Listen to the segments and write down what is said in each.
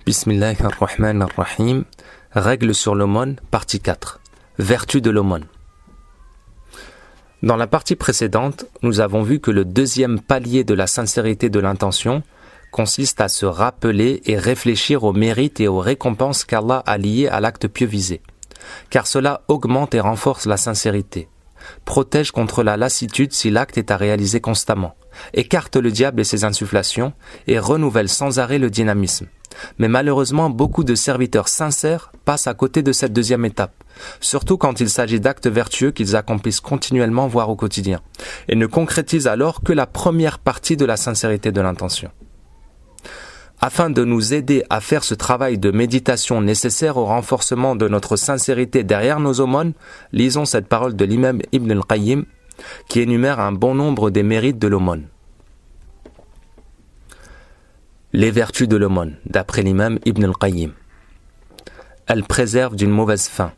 Bismillahir-Rahmanir-Rahim. Règles sur l'aumône, partie 4. Vertu de l'aumône. Dans la partie précédente, nous avons vu que le deuxième palier de la sincérité de l'intention consiste à se rappeler et réfléchir aux mérites et aux récompenses qu'Allah a liés à l'acte pieux visé, car cela augmente et renforce la sincérité, protège contre la lassitude si l'acte est à réaliser constamment, écarte le diable et ses insufflations et renouvelle sans arrêt le dynamisme. Mais malheureusement, beaucoup de serviteurs sincères passent à côté de cette deuxième étape, surtout quand il s'agit d'actes vertueux qu'ils accomplissent continuellement, voire au quotidien, et ne concrétisent alors que la première partie de la sincérité de l'intention. Afin de nous aider à faire ce travail de méditation nécessaire au renforcement de notre sincérité derrière nos aumônes, lisons cette parole de l'imam Ibn al-Qayyim qui énumère un bon nombre des mérites de l'aumône. Les vertus de l'aumône, d'après l'imam Ibn al-Qayyim. Elle préserve d'une mauvaise fin.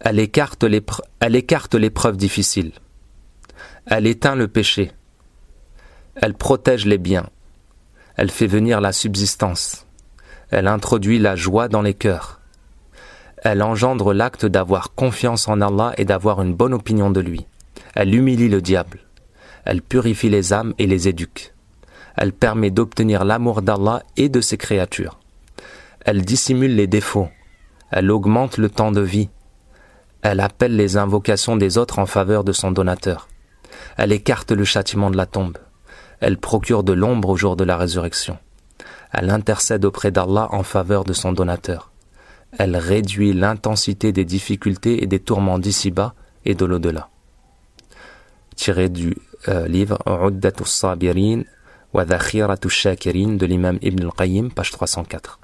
Elle écarte l'épreuve difficile. Elle éteint le péché. Elle protège les biens. Elle fait venir la subsistance. Elle introduit la joie dans les cœurs. Elle engendre l'acte d'avoir confiance en Allah et d'avoir une bonne opinion de lui. Elle humilie le diable. Elle purifie les âmes et les éduque. Elle permet d'obtenir l'amour d'Allah et de ses créatures. Elle dissimule les défauts. Elle augmente le temps de vie. Elle appelle les invocations des autres en faveur de son donateur. Elle écarte le châtiment de la tombe. Elle procure de l'ombre au jour de la résurrection. Elle intercède auprès d'Allah en faveur de son donateur. Elle réduit l'intensité des difficultés et des tourments d'ici-bas et de l'au-delà. Tiré du livre Uddatus Sabirin wa Dhakhiratus Shakirin de l'imam Ibn al-Qayyim, page 304.